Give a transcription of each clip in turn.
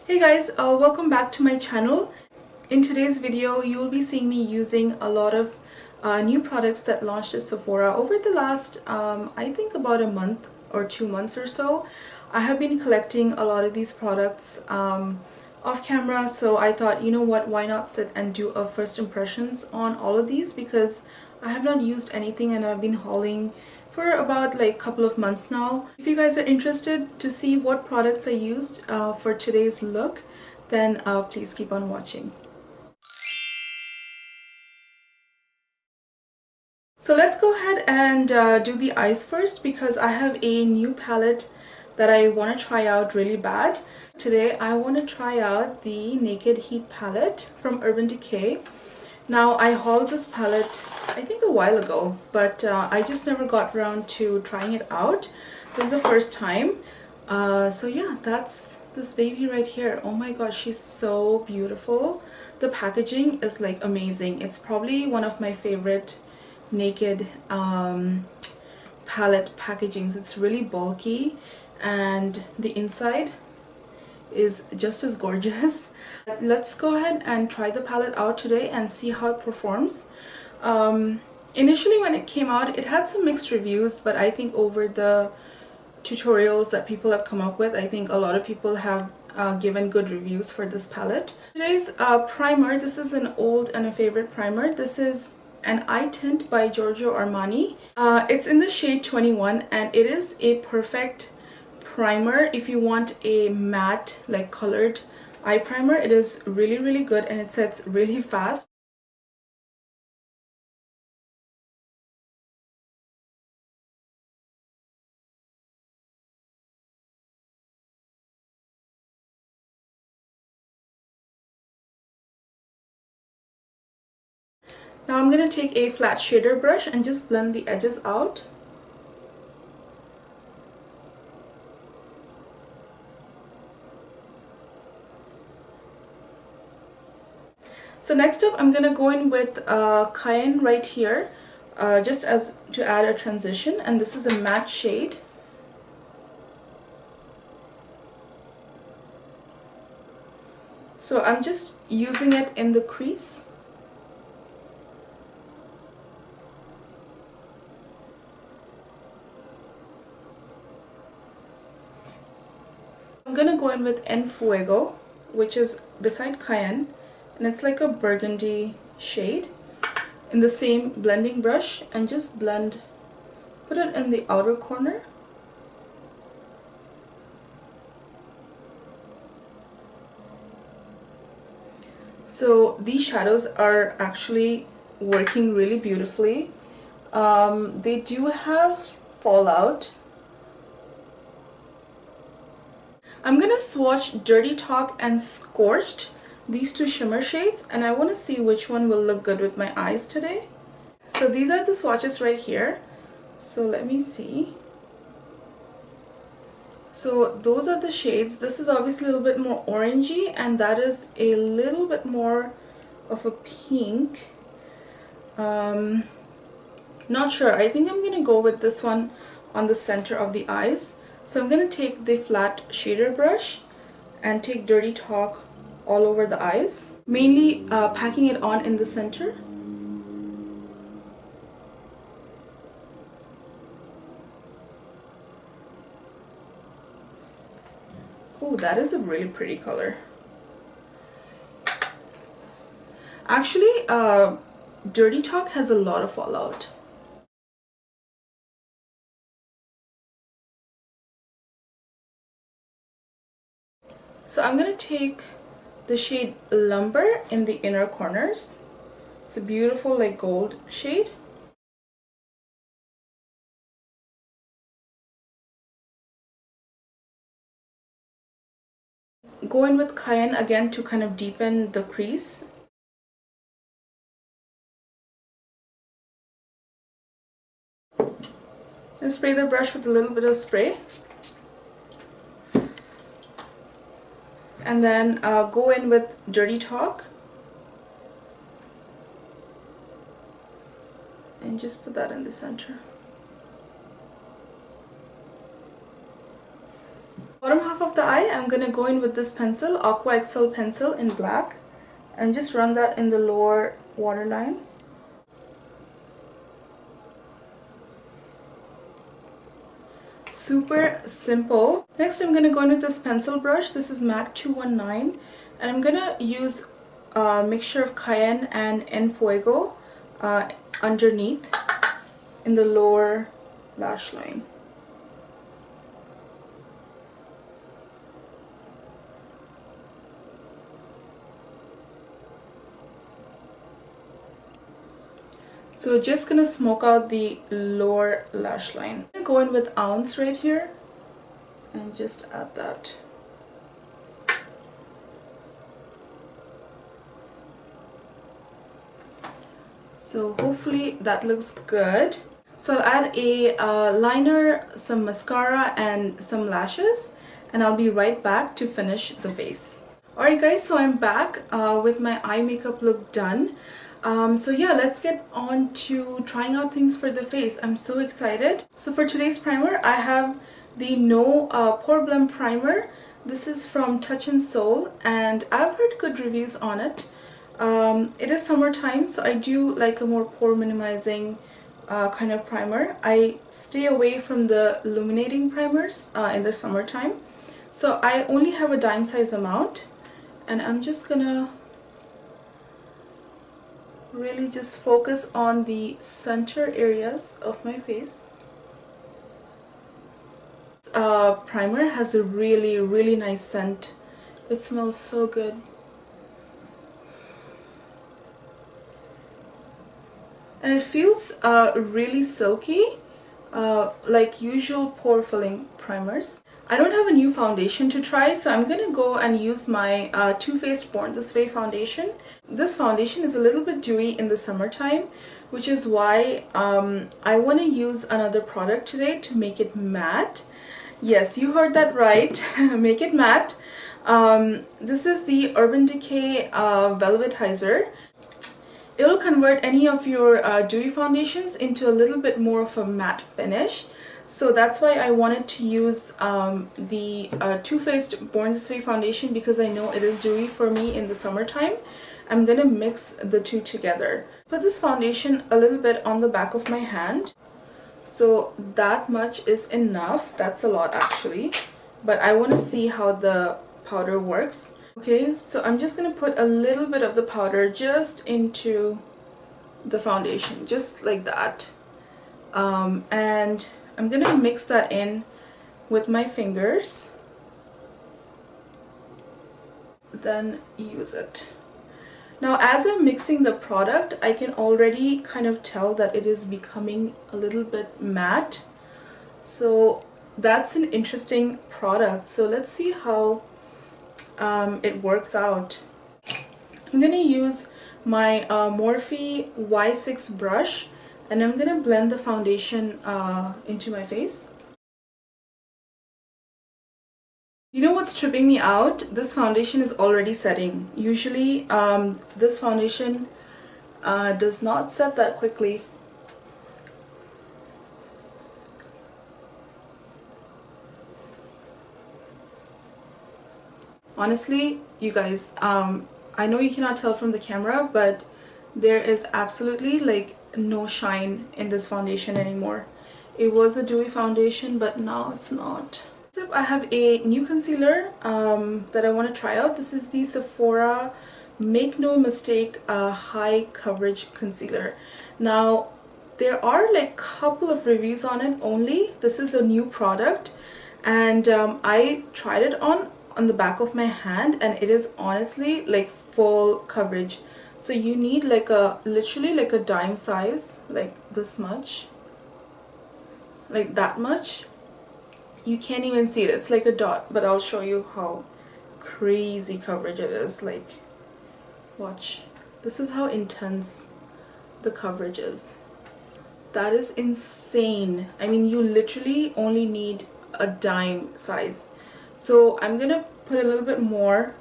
Hey guys, welcome back to my channel. In today's video, you will be seeing me using a lot of new products that launched at Sephora over the last, I think about a month or 2 months or so. I have been collecting a lot of these products off camera, so I thought, you know what, why not sit and do a first impressions on all of these, because I have not used anything and I've been hauling for about like a couple of months now. If you guys are interested to see what products I used for today's look, then please keep on watching. So let's go ahead and do the eyes first, because I have a new palette that I want to try out really bad. Today I want to try out the Naked Heat palette from Urban Decay. Now, I hauled this palette I think a while ago, but I just never got around to trying it out. This is the first time. So yeah, that's this baby right here. Oh my gosh, she's so beautiful. The packaging is like amazing. It's probably one of my favorite Naked palette packagings. It's really bulky and the inside is just as gorgeous. Let's go ahead and try the palette out today and see how it performs. Initially when it came out, it had some mixed reviews, but I think over the tutorials that people have come up with, I think a lot of people have given good reviews for this palette. Today's primer, this is an old and a favorite primer. This is an eye tint by Giorgio Armani. It's in the shade 21 and it is a perfect primer if you want a matte, like colored eye primer. It is really good and it sets really fast. Now I'm going to take a flat shader brush and just blend the edges out. So next up, I'm going to go in with Cayenne right here, just as to add a transition, and this is a matte shade. So I'm just using it in the crease. I'm going to go in with En Fuego, which is beside Cayenne, and it's like a burgundy shade, in the same blending brush, and just blend, put it in the outer corner. So these shadows are actually working really beautifully. They do have fallout. I'm gonna swatch Dirty Talk and Scorched, these two shimmer shades, and I want to see which one will look good with my eyes today. So these are the swatches right here. So let me see. So those are the shades. This is obviously a little bit more orangey, and that is a little bit more of a pink. Not sure. I think I'm gonna go with this one on the center of the eyes. So I'm gonna take the flat shader brush and take Dirty Talk all over the eyes, mainly packing it on in the center. Oh, that is a really pretty color. Actually, Dirty Talk has a lot of fallout. So I'm going to take the shade Lumber in the inner corners. It's a beautiful like gold shade. Go in with Cayenne again to kind of deepen the crease. And spray the brush with a little bit of spray. And then go in with Dirty Talk. And just put that in the center. Bottom half of the eye, I'm I'm gonna go in with this pencil, Aqua XL pencil in black, and just run that in the lower waterline. Super simple. Next I'm gonna go in with this pencil brush. This is MAC 219, and I'm gonna use a mixture of Cayenne and En Fuego underneath in the lower lash line. So just gonna smoke out the lower lash line. I'm gonna go in with Ounce right here and just add that. So hopefully that looks good. So I'll add a liner, some mascara, and some lashes, and I'll be right back to finish the face. Alright guys, so I'm back with my eye makeup look done. So yeah, let's get on to trying out things for the face. I'm so excited. So for today's primer, I have the No Poreblem primer. This is from Touch and Soul, and I've heard good reviews on it. It is summertime, so I do like a more pore minimizing kind of primer. I stay away from the illuminating primers in the summertime. So I only have a dime size amount, and I'm just gonna really just focus on the center areas of my face. Primer has a really nice scent. It smells so good. And it feels really silky, like usual pore filling primers. I don't have a new foundation to try, so I'm gonna go and use my Too Faced Born This Way foundation. This foundation is a little bit dewy in the summertime, which is why I want to use another product today to make it matte. Yes, you heard that right. Make it matte. This is the Urban Decay Velvetizer. It'll convert any of your dewy foundations into a little bit more of a matte finish. So that's why I wanted to use the Too Faced Born This Way foundation, because I know it is dewy for me in the summertime. I'm gonna mix the two together. Put this foundation a little bit on the back of my hand. So that much is enough. That's a lot actually. But I want to see how the powder works. Okay, so I'm just going to put a little bit of the powder just into the foundation, just like that. And I'm going to mix that in with my fingers, then use it. Now as I'm mixing the product, I can already kind of tell that it is becoming a little bit matte. So that's an interesting product. So let's see how it works out. I'm going to use my Morphe Y6 brush, and I'm going to blend the foundation into my face. You know what's tripping me out? This foundation is already setting. Usually this foundation does not set that quickly. Honestly, you guys, I know you cannot tell from the camera, but there is absolutely like no shine in this foundation anymore. It was a dewy foundation, but now it's not. So I have a new concealer that I want to try out. This is the Sephora Make No Mistake High Coverage Concealer. Now, there are like a couple of reviews on it only. This is a new product, and I tried it on the back of my hand, and it is honestly like full coverage. So you need like a literally like a dime size, like this much, like that much. You can't even see it, it's like a dot, but I'll show you how crazy coverage it is. Like, watch, this is how intense the coverage is. That is insane. I mean, you literally only need a dime size. So I'm gonna put a little bit more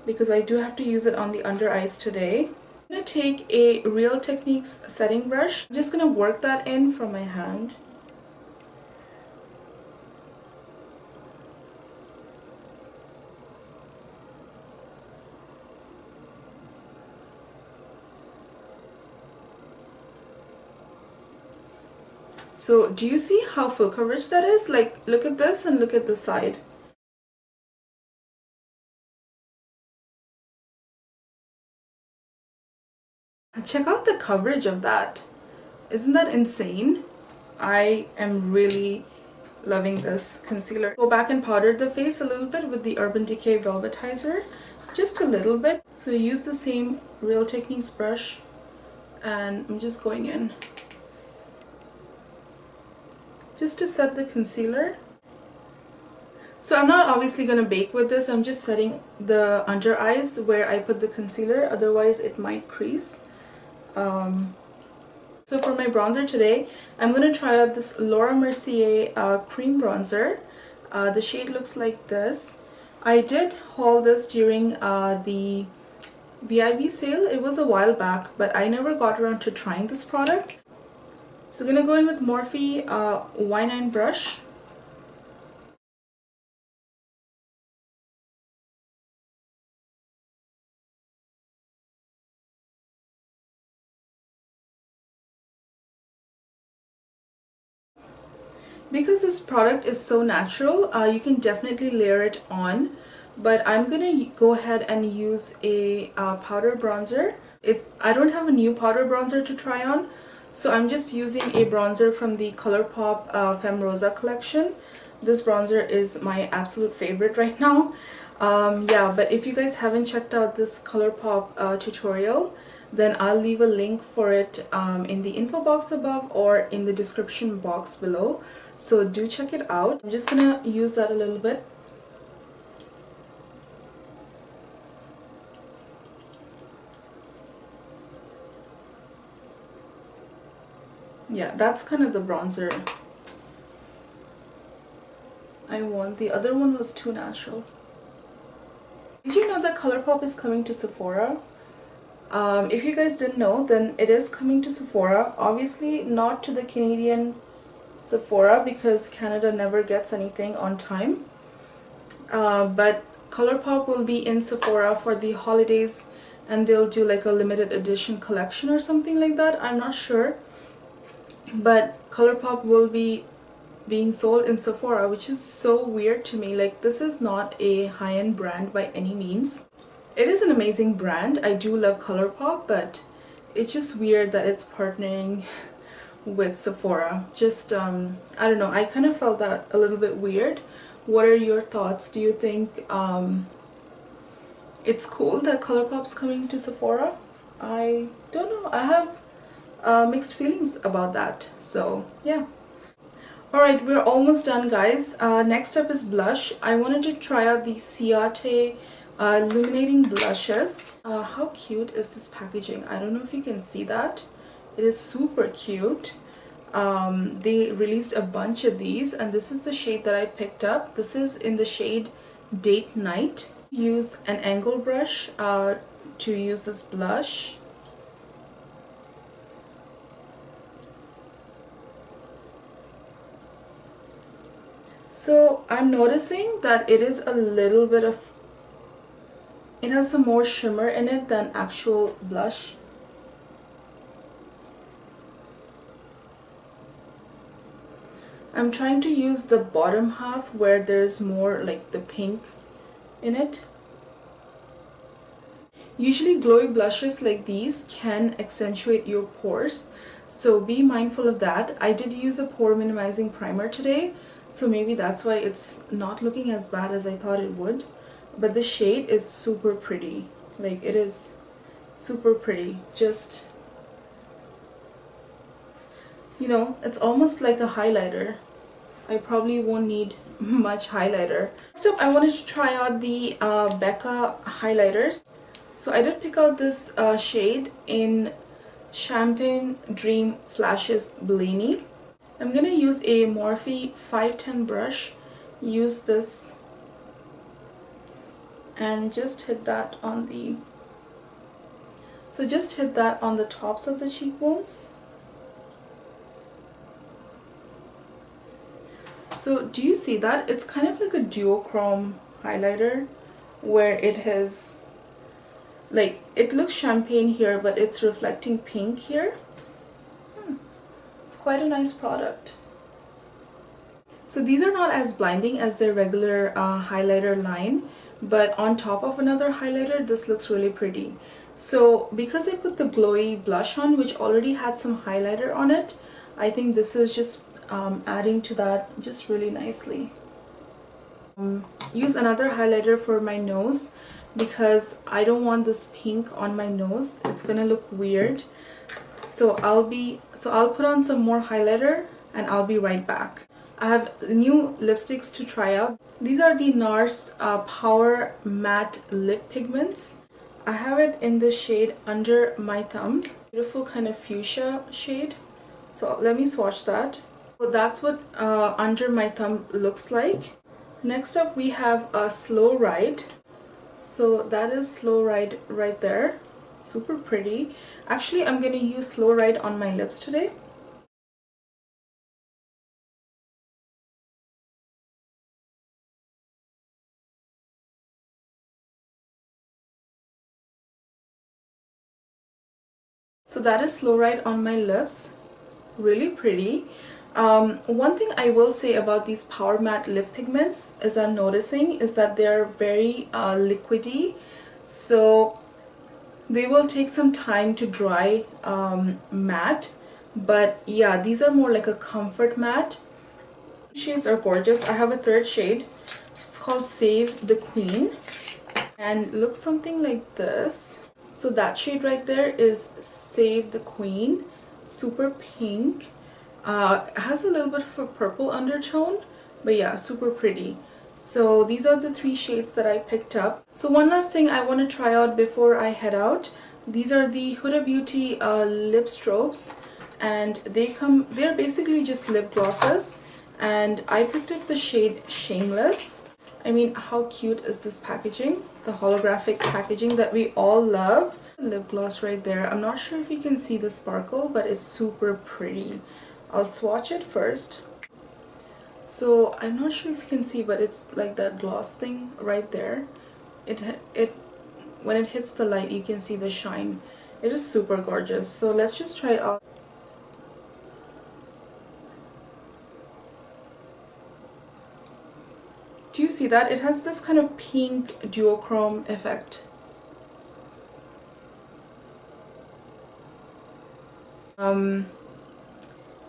because I do have to use it on the under eyes today. I'm gonna take a Real Techniques setting brush. I'm just gonna work that in from my hand. So do you see how full coverage that is? Like, look at this and look at the side. Check out the coverage of that. Isn't that insane? I am really loving this concealer. Go back and powder the face a little bit with the Urban Decay Velvetizer. Just a little bit. So use the same Real Techniques brush and I'm just going in just to set the concealer. So I'm not obviously going to bake with this. I'm just setting the under eyes where I put the concealer, otherwise it might crease. So for my bronzer today, I'm going to try out this Laura Mercier cream bronzer. The shade looks like this. I did haul this during the VIB sale. It was a while back, but I never got around to trying this product. So I'm going to go in with Morphe Y9 brush. Because this product is so natural, you can definitely layer it on, but I'm gonna go ahead and use a powder bronzer. I don't have a new powder bronzer to try on, so I'm just using a bronzer from the ColourPop Femme Rosa collection. This bronzer is my absolute favorite right now. Yeah, but if you guys haven't checked out this ColourPop tutorial, then I'll leave a link for it in the info box above or in the description box below. So do check it out. I'm just gonna use that a little bit. Yeah, that's kind of the bronzer I want. The other one was too natural. Did you know that ColourPop is coming to Sephora? If you guys didn't know, then it is coming to Sephora. Obviously not to the Canadian Sephora because Canada never gets anything on time. But ColourPop will be in Sephora for the holidays and they'll do like a limited edition collection or something like that. I'm not sure. But ColourPop will be being sold in Sephora, which is so weird to me. Like, this is not a high-end brand by any means. It is an amazing brand. I do love ColourPop, but it's just weird that it's partnering with Sephora. Just, I don't know, I kind of felt that a little bit weird. What are your thoughts? Do you think it's cool that ColourPop's coming to Sephora? I don't know. I have mixed feelings about that. So, yeah. Alright, we're almost done, guys. Next up is blush. I wanted to try out the Ciate illuminating blushes. How cute is this packaging? I don't know if you can see that. It is super cute. They released a bunch of these and this is the shade that I picked up. This is in the shade Date Night. Use an angle brush to use this blush. So I'm noticing that it is a little bit of, it has some more shimmer in it than actual blush. I'm trying to use the bottom half where there's more like the pink in it. Usually glowy blushes like these can accentuate your pores, so be mindful of that. I did use a pore minimizing primer today, so maybe that's why it's not looking as bad as I thought it would. But the shade is super pretty. Like, it is super pretty. Just, you know, it's almost like a highlighter. I probably won't need much highlighter. Next up, I wanted to try out the Becca highlighters. So I did pick out this shade in Champagne Dream Flashes Bellini. I'm going to use a Morphe 510 brush, use this and just hit that on the, so just hit that on the tops of the cheekbones. So do you see that? It's kind of like a duochrome highlighter where it has, like, it looks champagne here but it's reflecting pink here. It's quite a nice product. So these are not as blinding as their regular highlighter line, but on top of another highlighter, this looks really pretty. So because I put the glowy blush on, which already had some highlighter on it, I think this is just adding to that just really nicely. Use another highlighter for my nose because I don't want this pink on my nose. It's gonna look weird. So I'll put on some more highlighter and I'll be right back. I have new lipsticks to try out. These are the Nars Power Matte Lip Pigments. I have it in the shade Under My Thumb. Beautiful kind of fuchsia shade. So let me swatch that. So that's what Under My Thumb looks like. Next up we have a Slow Ride. So that is Slow Ride right there. Super pretty. Actually, I'm going to use Slow Ride on my lips today. So that is Slow Ride on my lips. Really pretty. One thing I will say about these Power Matte Lip Pigments is I'm noticing is that they're very liquidy. So they will take some time to dry matte. But yeah, these are more like a comfort matte. Shades are gorgeous. I have a third shade. It's called Save the Queen and looks something like this. So that shade right there is Save the Queen. Super pink. It has a little bit of a purple undertone, but yeah, super pretty. So these are the three shades that I picked up. So one last thing I want to try out before I head out. These are the Huda Beauty lip strobes, and they're basically just lip glosses, and I picked up the shade Shameless. I mean, how cute is this packaging? The holographic packaging that we all love. Lip gloss right there. I'm not sure if you can see the sparkle, but it's super pretty. I'll swatch it first. So I'm not sure if you can see, but it's like that gloss thing right there. When it hits the light, you can see the shine. It is super gorgeous. So let's just try it out. Do you see that? It has this kind of pink duochrome effect.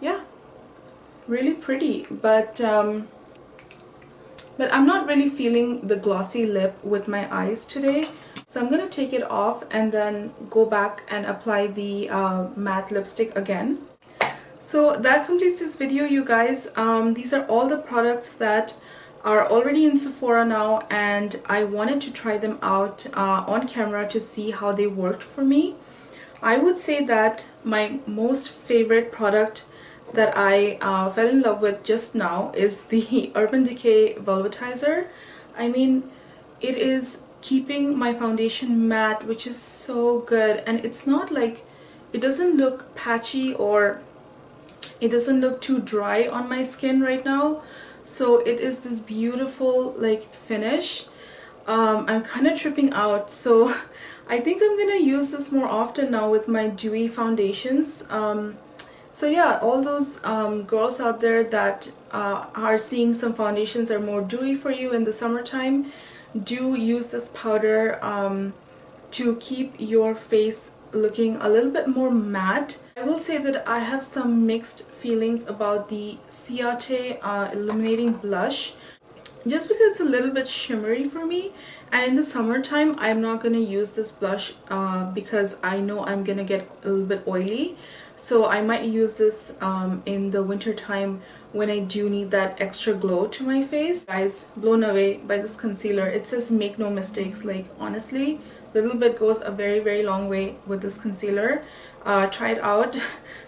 Yeah, really pretty, but I'm not really feeling the glossy lip with my eyes today, so I'm gonna take it off and then go back and apply the matte lipstick again. So that completes this video, you guys. These are all the products that are already in Sephora now, and I wanted to try them out on camera to see how they worked for me. I would say that my most favorite product that I fell in love with just now is the Urban Decay Velvetizer. I mean, it is keeping my foundation matte, which is so good, and it's not like, it doesn't look patchy or it doesn't look too dry on my skin right now. So it is this beautiful like finish. I'm kind of tripping out, so I think I'm gonna use this more often now with my dewy foundations. So yeah, all those girls out there that are seeing some foundations are more dewy for you in the summertime, do use this powder to keep your face looking a little bit more matte. I will say that I have some mixed feelings about the Ciate Illuminating Blush, just because it's a little bit shimmery for me, and in the summertime I'm not going to use this blush because I know I'm going to get a little bit oily. So I might use this in the winter time when I do need that extra glow to my face. Guys, blown away by this concealer. It says make no mistakes. Like, honestly, little bit goes a very long way with this concealer. Try it out.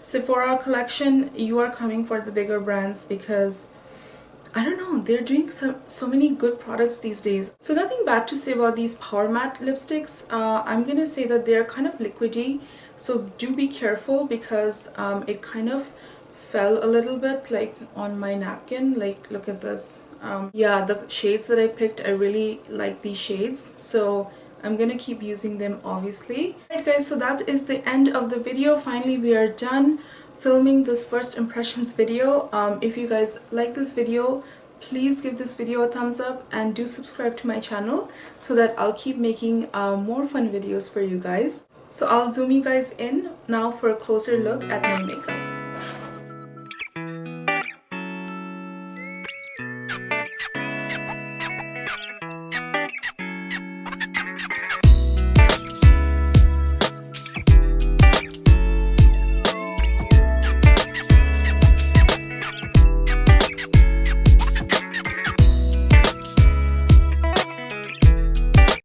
Sephora collection, you are coming for the bigger brands because I don't know, they're doing so many good products these days. So nothing bad to say about these Power Matte lipsticks. I'm gonna say that they're kind of liquidy, so do be careful because it kind of fell a little bit like on my napkin. Like, look at this. Yeah, the shades that I picked, I really like these shades, so I'm gonna keep using them obviously. Alright guys, so that is the end of the video. Finally we are done. filming this first impressions video. If you guys like this video, please give this video a thumbs up and do subscribe to my channel so that I'll keep making more fun videos for you guys. So I'll zoom you guys in now for a closer look at my makeup.